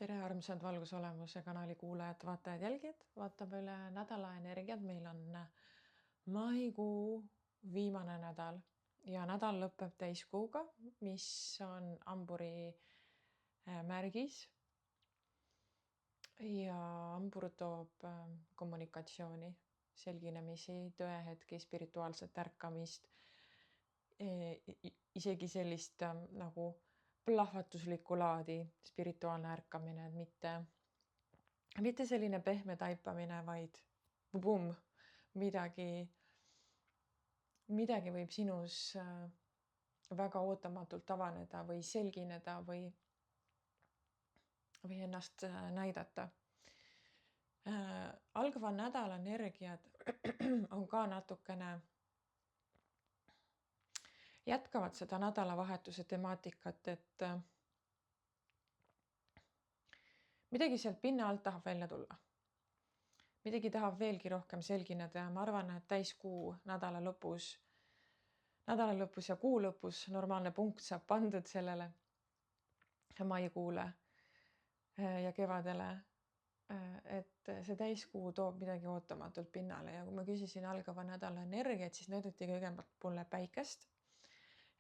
Tere, armsad valgusolemuse kanali kuulajad, vaatajad, jälgijad. Vaatab üle nädala energiat. Meil on maikuu viimane nädal ja nädal lõpeb täiskuuga, mis on hamburi märgis. Ja hambur toob kommunikatsiooni, selginemisi, tõehetki, spirituaalset ärkamist. Isegi sellist nagu plahvatuslikku laadi spirituaalne ärkamine, mitte selline pehme taipamine, vaid bum, midagi võib sinus väga ootamatult avaneda või selgineda või ennast näidata. Algava nädala energiad on ka natukene jätkavad seda nädalavahetuse temaatikat, et midagi sealt pinna alt tahab välja tulla. Midagi tahab veelgi rohkem selgineda ja ma arvan, et täiskuu nädala lõpus ja kuu lõpus normaalne punkt saab pandud sellele maikuule ja kevadele, et see täiskuu toob midagi ootamatult pinnale. Ja kui ma küsisin algava nädala energiat, siis näidati kõigepealt mulle päikest.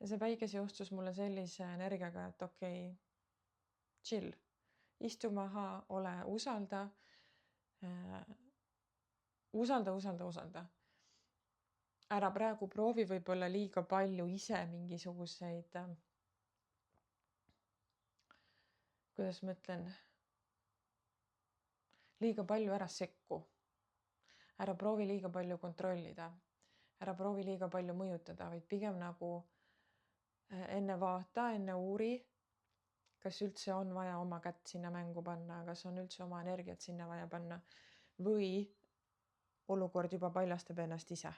Ja see päikes jõustus mulle sellise energiaga, et okei, chill, istu maha, ole, usalda. Ära praegu proovi võib-olla liiga palju ise mingisuguseid, kuidas ma ütlen, liiga palju ära sekku. Ära proovi liiga palju kontrollida. Ära proovi liiga palju mõjutada, vaid pigem nagu enne vaata, enne uuri, kas üldse on vaja oma kätt sinna mängu panna, kas on üldse oma energiat sinna vaja panna või olukord juba paljastab ennast ise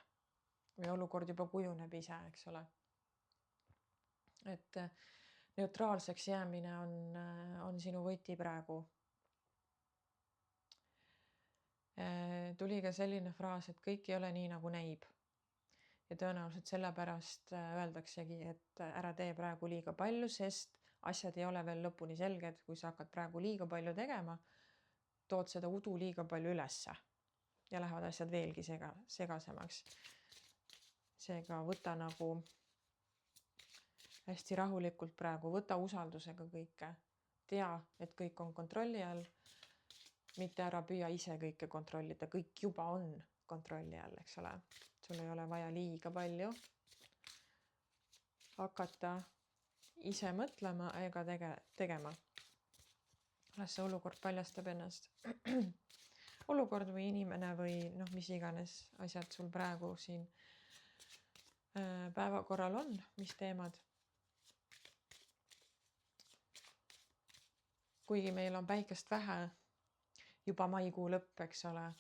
või olukord juba kujuneb ise, eks ole. Et neutraalseks jäämine on sinu võti praegu. Tuli ka selline fraas, et kõik ei ole nii, nagu näib. Ja tõenäoliselt sellepärast öeldaksegi, et ära tee praegu liiga palju, sest asjad ei ole veel lõpuni selged. Kui sa hakkad praegu liiga palju tegema, tood seda udu liiga palju ülesse ja lähevad asjad veelgi segasemaks. Seega võta nagu hästi rahulikult praegu, võta usaldusega kõike. Tea, et kõik on kontrolli all, mitte ära püüa ise kõike kontrollida, kõik juba on kontrolli all, eks ole. Sul ei ole vaja liiga palju hakata ise mõtlema ega tegema. Las see olukord paljastab ennast. Olukord või inimene või mis iganes asjad sul praegu siin päevakorral on, mis teemad. Kuigi meil on päikest vähe, juba maikuu lõpp, eks ole.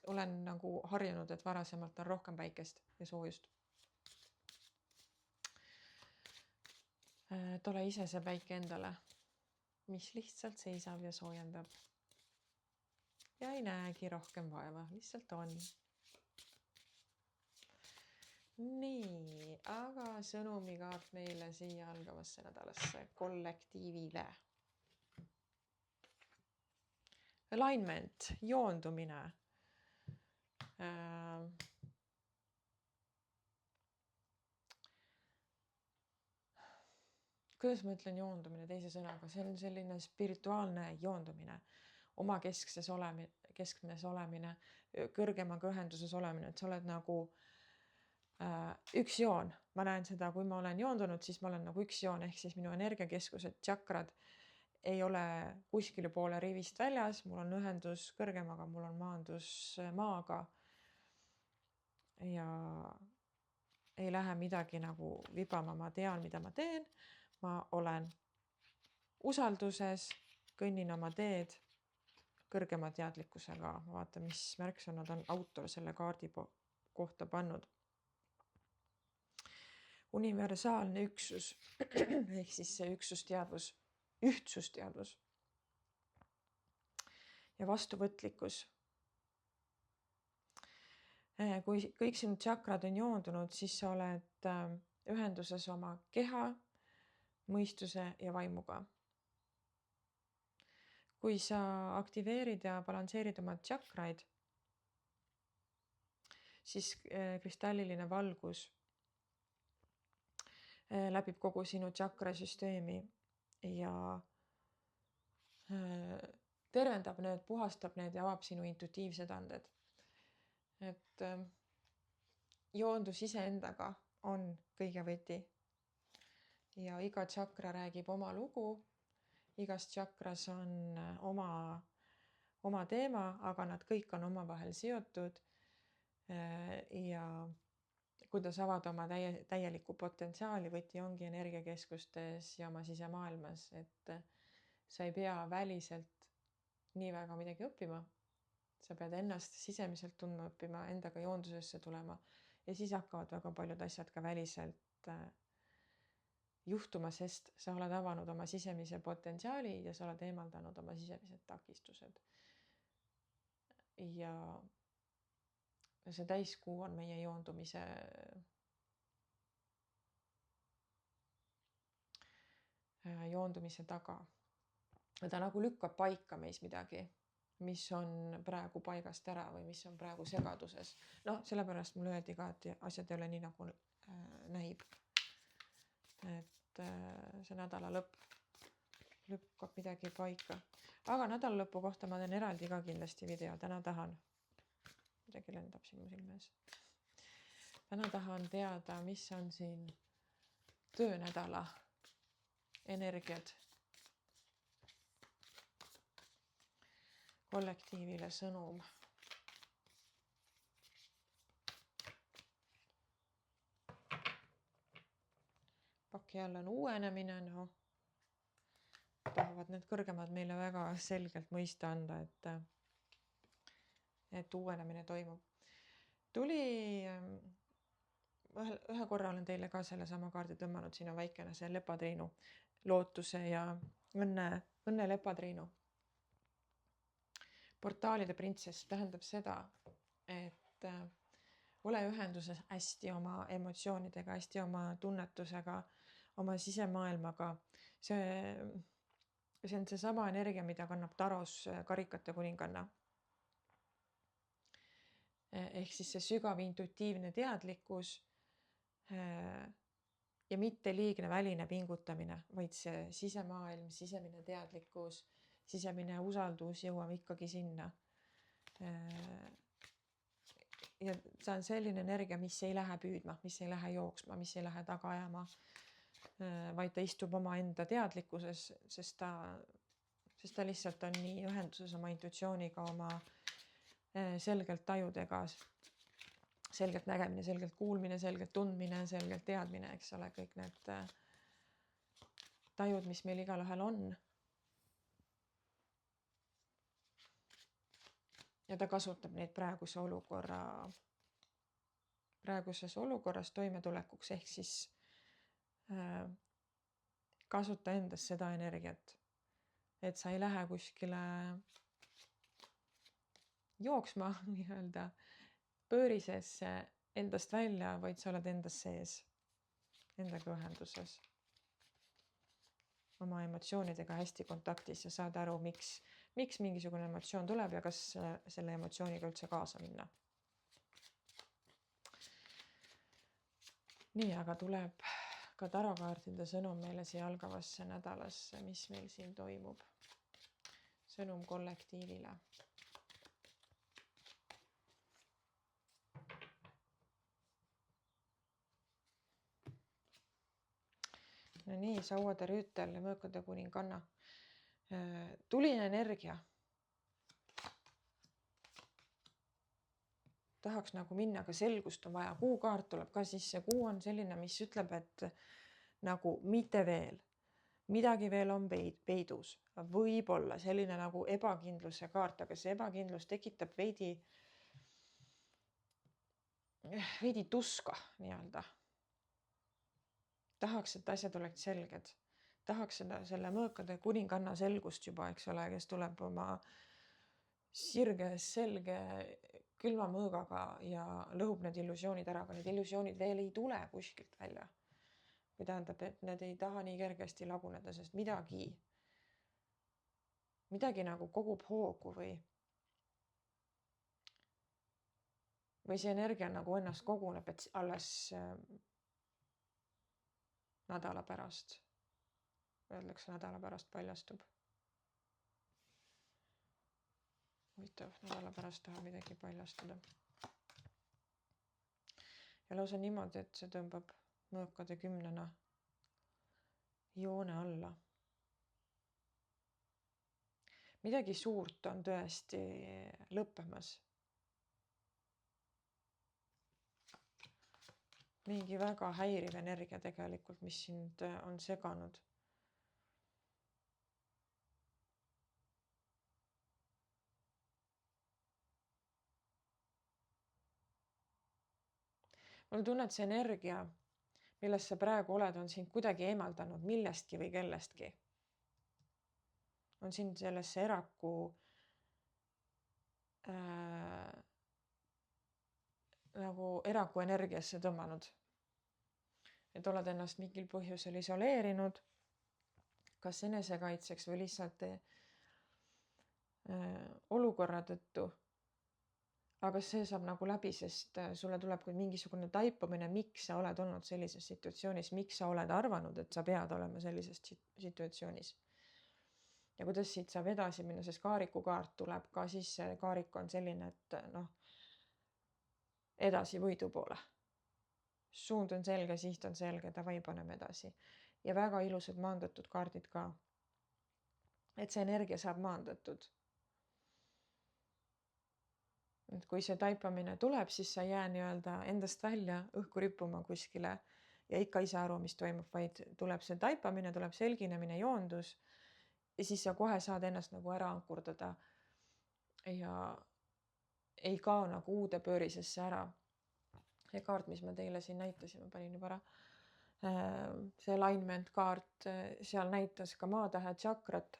Olen nagu harjunud, et varasemalt on rohkem päikest ja soojust. Et ole ise see päike endale, mis lihtsalt seisab ja soojendab. Ja ei näegi rohkem vaeva, lihtsalt on. Nii, aga sõnumikaart meile siia algavasse nädalasse kollektiivile. Alignment, joondumine. Kuidas ma ütlen joondumine teise sõnaga? See on selline spirituaalne joondumine, oma keskmes olemine, kõrgemaga ühenduses olemine, et sa oled nagu üks joon. Ma näen seda, kui ma olen joondunud, siis ma olen nagu üks joon, ehk siis minu energiakeskused, tšakrad ei ole kuskile poole rivist väljas, mul on ühendus kõrgemaga, mul on maandus maaga ja ei lähe midagi nagu vibama, ma tean, mida ma teen. Ma olen usalduses, kõnnin oma teed kõrgema teadlikkusega. Vaata, mis märksõnad on autor selle kaardi kohta pannud. Universaalne üksus, ehk siis see üksusteadvus, ühtsusteadvus ja vastuvõtlikkus. Kui kõik sinu tšakrad on joondunud, siis sa oled ühenduses oma keha, mõistuse ja vaimuga. kui sa aktiveerid ja balansseerid oma tšakraid, siis kristalliline valgus läbib kogu sinu tšakrasüsteemi ja tervendab need, puhastab need ja avab sinu intuitiivsed anded. Et joondus iseendaga on kõige võti. Ja iga tšakra räägib oma lugu. Igas tšakras on oma teema, aga nad kõik on omavahel seotud. Ja kuidas avada oma täielikku potentsiaali, võti ongi energiakeskustes ja oma sisemaailmas, et sa ei pea väliselt nii väga midagi õppima. Sa pead ennast sisemiselt tundma õppima, endaga joondusesse tulema ja siis hakkavad väga paljud asjad ka väliselt juhtuma, sest sa oled avanud oma sisemise potentsiaali ja sa oled eemaldanud oma sisemised takistused. Ja see täiskuu on meie joondumise taga. Ta nagu lükkab paika meis midagi, mis on praegu paigast ära või mis on praegu segaduses. No sellepärast mulle öeldi ka, et asjad ei ole nii nagu näib. Et see nädala lõpp lükkab midagi paika. Aga nädala lõpu kohta ma teen eraldi ka kindlasti video. Täna tahan, midagi lendab siin mu silmes. Täna tahan teada, mis on siin töönädala energiad. Kollektiivile sõnum. Paki all on uuenemine, no tahavad need kõrgemad meile väga selgelt mõista anda, et uuenemine toimub. Tuli, ühe korra olen teile ka selle sama kaardi tõmmanud, siin on väikene see lepatriinu, lootuse ja õnne lepatriinu. Portaalide printsess tähendab seda, et ole ühenduses hästi oma emotsioonidega, hästi oma tunnetusega, oma sisemaailmaga. See on see sama energia, mida kannab taros karikate kuninganna. Ehk siis see sügav intuitiivne teadlikkus ja mitte liigne väline pingutamine, vaid see sisemaailm, sisemine teadlikkus, sisemine usaldus jõuab ikkagi sinna. Ja see on selline energia, mis ei lähe püüdma, mis ei lähe jooksma, mis ei lähe taga ajama, vaid ta istub oma enda teadlikkuses, sest ta lihtsalt on nii ühenduses oma intuitsiooniga, oma selgelt tajudega, selgelt nägemine, selgelt kuulmine, selgelt tundmine, selgelt teadmine, eks ole, kõik need tajud, mis meil igalühel on. Ja ta kasutab neid praeguses olukorras toimetulekuks, ehk siis kasuta endas seda energiat, et sa ei lähe kuskile jooksma nii-öelda pöörisesse endast välja, vaid sa oled endas sees, endaga ühenduses, oma emotsioonidega hästi kontaktis ja saad aru, miks mingisugune emotsioon tuleb ja kas selle emotsiooniga üldse kaasa minna. Nii, aga tuleb ka tarokaartide sõnum meile siia algavasse nädalasse, mis meil siin toimub. Sõnum kollektiivile. No nii, sauade rüütel ja mõõkade kuninganna. Tuline energia. Tahaks nagu minna, aga selgust on vaja. Kuukaart tuleb ka sisse. Kuu on selline, mis ütleb, et nagu mitte veel. Midagi veel on peidus. Võib-olla selline nagu ebakindluse kaart, aga see ebakindlus tekitab veidi tuska nii-öelda. Tahaks, et asjad oleks selged. Tahaks selle mõõkade kuninganna selgust juba, eks ole, kes tuleb oma sirge, selge külma mõõgaga ja lõhub need illusioonid ära, aga need illusioonid veel ei tule kuskilt välja. Või tähendab, et need ei taha nii kergesti laguneda, sest midagi midagi nagu kogub hoogu või see energia nagu ennast koguneb, et alles nädala pärast, öeldakse nädala pärast paljastub. Huvitav, nädala pärast tahab midagi paljastuda. Ja lausa niimoodi, et see tõmbab mõõkade 10 joone alla. Midagi suurt on tõesti lõppemas. Mingi väga häiriv energia tegelikult, mis sind on seganud. Mulle tunne, et see energia, milles sa praegu oled, on sind kuidagi eemaldanud millestki või kellestki. On sind sellesse nagu eraku energiasse tõmmanud. Et oled ennast mingil põhjusel isoleerinud, kas enesekaitseks või lihtsalt olukorra tõttu. Aga see saab nagu läbi, sest sulle tuleb kui mingisugune taipamine, miks sa oled olnud sellises situatsioonis, miks sa oled arvanud, et sa pead olema sellises situatsioonis. Ja kuidas siit saab edasi minna, sest kaariku kaart tuleb ka, siis see kaarik on selline, et edasi võidu poole. Suund on selge, siht on selge, davai, paneme edasi. Ja väga ilusad maandatud kaardid ka. Et see energia saab maandatud. Et kui see taipamine tuleb, siis sa jää nii-öelda endast välja õhku rippuma kuskile ja ikka ei saa aru, mis toimub, vaid tuleb see taipamine, tuleb selginemine, joondus ja siis sa kohe saad ennast nagu ära ankurdada ja ei kao nagu uude pöörisesse ära. See kaart, mis ma teile siin näitasin, ma panin juba ära. See alignment kaart, seal näitas ka maatähe tšakrat.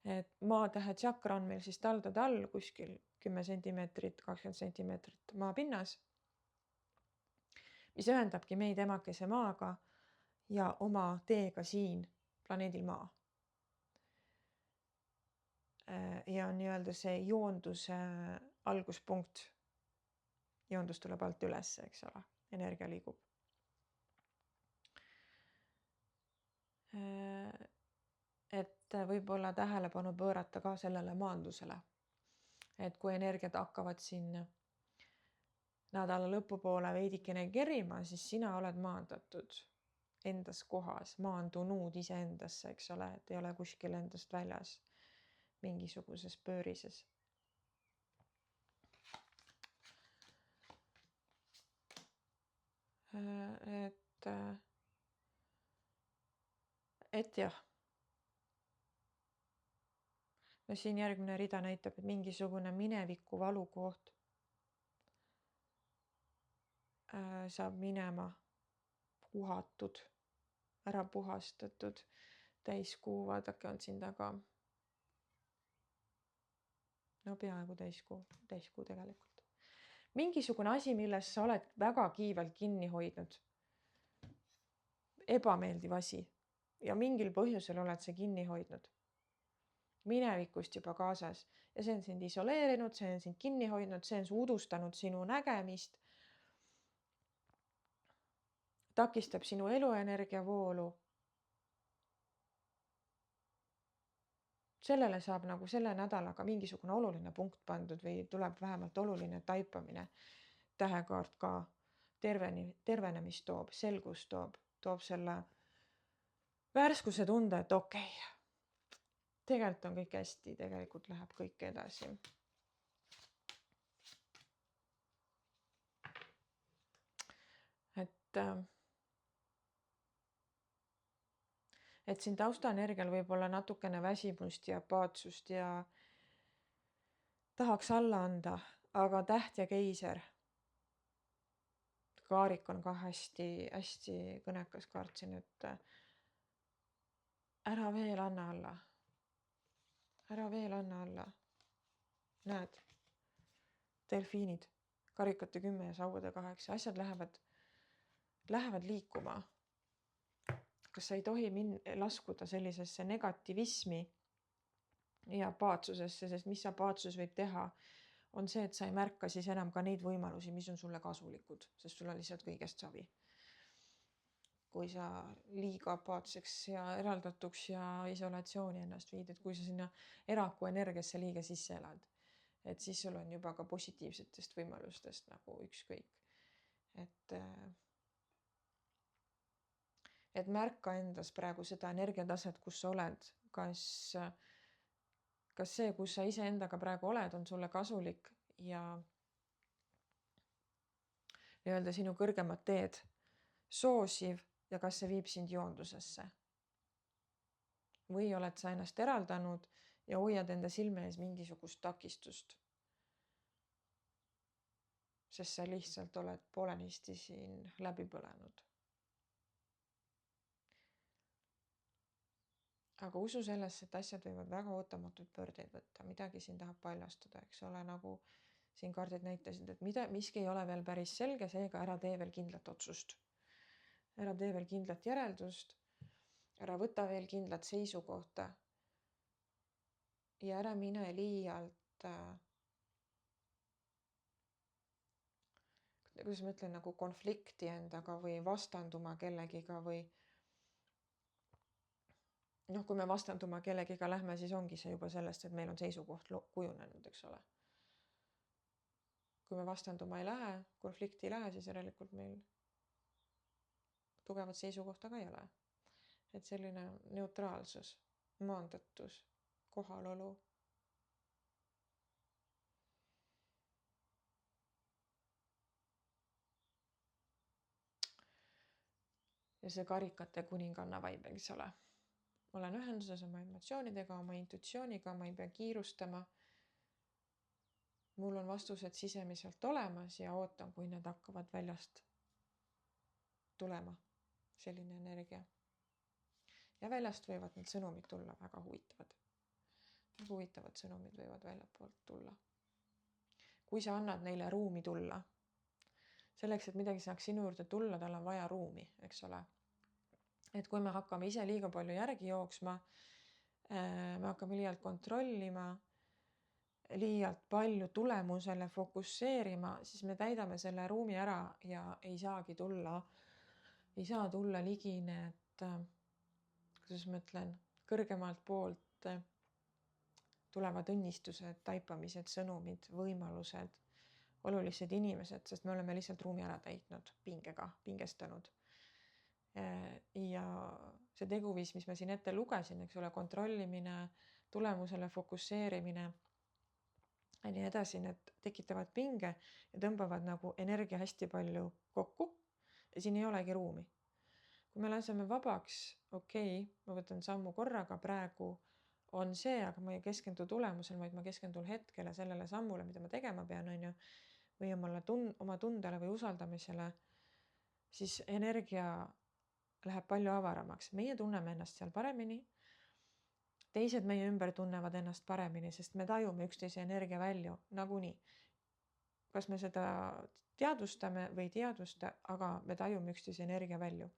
Et maatähe tšakra on meil siis taldade all kuskil 10 sentimeetrit, 20 sentimeetrit maapinnas, mis ühendabki meid emakese maaga ja oma teega siin planeedil Maa. Ja on nii-öelda see joonduse alguspunkt. Joondus tuleb alt üles, eks ole, energia liigub. Et võib-olla tähelepanu pöörata ka sellele maandusele. Et kui energiat hakkavad siin nädala lõpupoole veidikene kerima, siis sina oled maandatud endas kohas, maandunud iseendasse, eks ole, et ei ole kuskil endast väljas mingisuguses pöörises. Et jah. No siin järgmine rida näitab, et mingisugune mineviku valukoht saab minema puhatud, ära puhastatud, täiskuu, vaadake on siin taga. No peaaegu täiskuu tegelikult. Mingisugune asi, milles sa oled väga kiivalt kinni hoidnud. Ebameeldiv asi ja mingil põhjusel oled sa kinni hoidnud. Minevikust juba kaasas ja see on sind isoleerinud, see on sind kinni hoidnud, see on udustanud sinu nägemist, takistab sinu eluenergia voolu. Sellele saab nagu selle nädalaga mingisugune oluline punkt pandud või tuleb vähemalt oluline taipamine. Tähekaart ka tervenemist toob, selgus toob selle värskuse tunde, et okei. Tegelikult on kõik hästi, tegelikult läheb kõik edasi. Et siin taustaenergial võib olla natukene väsimust ja apaatsust ja tahaks alla anda, aga täht ja keiser. Kaarik on ka hästi kõnekas kaart siin, et ära veel anna alla. Ära veel anna alla. Näed, delfiinid, karikate 10 ja sauade 8. Asjad lähevad liikuma. Kas sa ei tohi laskuda sellisesse negativismi, ja apaatsusesse, sest mis apaatsus võib teha, on see, et sa ei märka siis enam ka neid võimalusi, mis on sulle kasulikud, sest sul on lihtsalt kõigest savi. Kui sa liiga apaatseks ja eraldatuks ja isolatsiooni ennast viid, et kui sa sinna eraku energiasse liiga sisse elad, et siis sul on juba ka positiivsetest võimalustest nagu ükskõik. Et märka endas praegu seda energiataset, kus sa oled, kas see, kus sa iseendaga praegu oled, on sulle kasulik ja nii-öelda sinu kõrgemat teed soosiv ja kas see viib sind joondusesse. Või oled sa ennast eraldanud ja hoiad enda silme ees mingisugust takistust. Sest sa lihtsalt oled poolenisti siin läbi põlenud. Aga usu sellesse, et asjad võivad väga ootamatuid pöördeid võtta, midagi siin tahab paljastuda, eks ole, nagu siin kaardid näitasid, et miski ei ole veel päris selge, seega ära tee veel kindlat otsust. Ära tee veel kindlat järeldust, ära võta veel kindlat seisukohta ja ära mine liialt, kuidas ma ütlen, nagu konflikti endaga või vastanduma kellegiga või kui me vastanduma kellegiga lähme, siis ongi see juba sellest, et meil on seisukoht kujunenud, eks ole. Kui me vastanduma ei lähe, konflikti ei lähe, siis järelikult meil tugevat seisukohta ka ei ole. Et selline neutraalsus, maandatus, kohalolu. Ja see karikate kuninganna vaib, eks ole. Olen ühenduses oma emotsioonidega, oma intuitsiooniga, ma ei pea kiirustama. Mul on vastused sisemiselt olemas ja ootan, kui need hakkavad väljast tulema. Selline energia. Ja väljast võivad need sõnumid tulla väga huvitavad. Huvitavad sõnumid võivad väljapoolt tulla. Kui sa annad neile ruumi tulla, selleks, et midagi saaks sinu juurde tulla, tal on vaja ruumi, eks ole. Et kui me hakkame ise liiga palju järgi jooksma, me hakkame liialt kontrollima, liialt palju tulemusele fokusseerima, siis me täidame selle ruumi ära ja ei saa tulla ligi need, kuidas ma ütlen, kõrgemalt poolt tulevad õnnistused, taipamised, sõnumid, võimalused, olulised inimesed, sest me oleme lihtsalt ruumi ära täitnud pingega, pingestanud. Ja see teguviis, mis ma siin ette lugesin, eks ole, kontrollimine, tulemusele fokusseerimine ja nii edasi, need tekitavad pinge ja tõmbavad nagu energia hästi palju kokku ja siin ei olegi ruumi. Kui me laseme vabaks, okei, ma võtan sammu korraga, praegu on see, aga ma ei keskendu tulemusel, vaid ma keskendun hetkele sellele sammule, mida ma tegema pean, või oma tundele või usaldamisele, siis energia läheb palju avaramaks. Meie tunneme ennast seal paremini. Teised meie ümber tunnevad ennast paremini, sest me tajume üksteise energia välju nagunii. Kas me seda teadvustame või ei teadvusta, aga me tajume üksteise energia välju.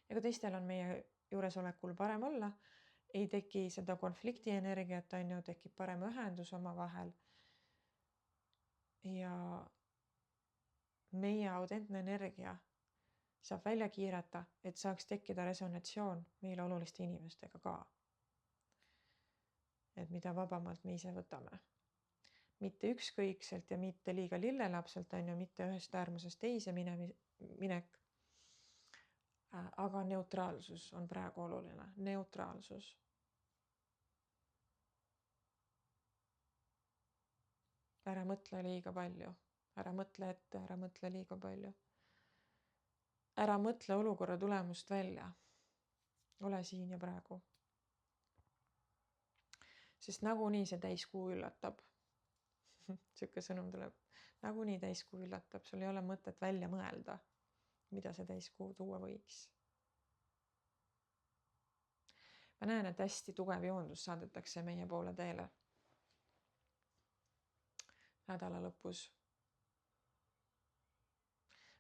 Ja ka teistel on meie juuresolekul parem olla. Ei teki seda konflikti energiat, tekib parem ühendus oma vahel. Ja meie autentne energia saab välja kiirata, et saaks tekkida resonatsioon meile oluliste inimestega ka. Et mida vabamalt me ise võtame. Mitte ükskõikselt ja mitte liiga lillelapselt, mitte ühest äärmusest teise minek. Aga neutraalsus on praegu oluline. Neutraalsus. Ära mõtle liiga palju. Ära mõtle ette, ära mõtle liiga palju. Ära mõtle olukorra tulemust välja. Ole siin ja praegu. Sest nagunii see täiskuu üllatab. Siuke sõnum tuleb. Nagunii täiskuu üllatab. Sul ei ole mõtet välja mõelda, mida see täiskuu tuua võiks. Ma näen, et hästi tugev joondus saadetakse meie poole teele. Nädala lõpus.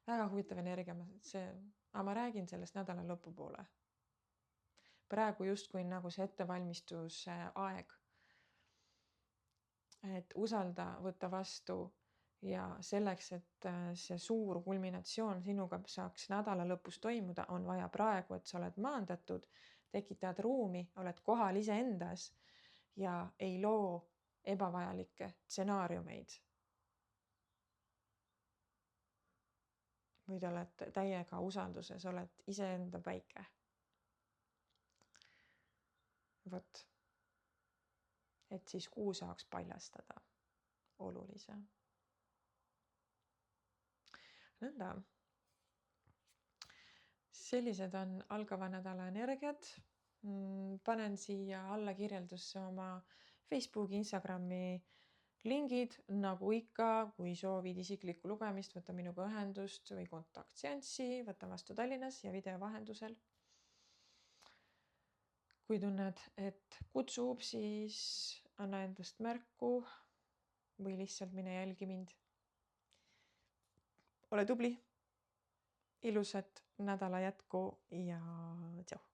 Väga huvitav energia, aga ma räägin sellest nädala lõpupoole. praegu justkui nagu see ettevalmistuse aeg. Et usalda, võtta vastu ja selleks, et see suur kulminatsioon sinuga saaks nädala lõpus toimuda, on vaja praegu, et sa oled maandatud, tekitad ruumi, oled kohal iseendas ja ei loo ebavajalikke stsenaariumeid. Või oled täiega usalduses, oled iseenda päike. Vot. Et siis kuu saaks paljastada olulise. Nõnda. Sellised on algava nädala energiat. Panen siia alla kirjeldusse oma Facebooki, Instagrami lingid, nagu ikka, kui soovid isiklikku lugemist, võta minuga ühendust või kontaktseanssi, võta vastu Tallinnas ja video vahendusel. Kui tunned, et kutsub, siis anna endast märku või lihtsalt mine jälgi mind. Ole tubli, ilusat nädala jätku ja tšau!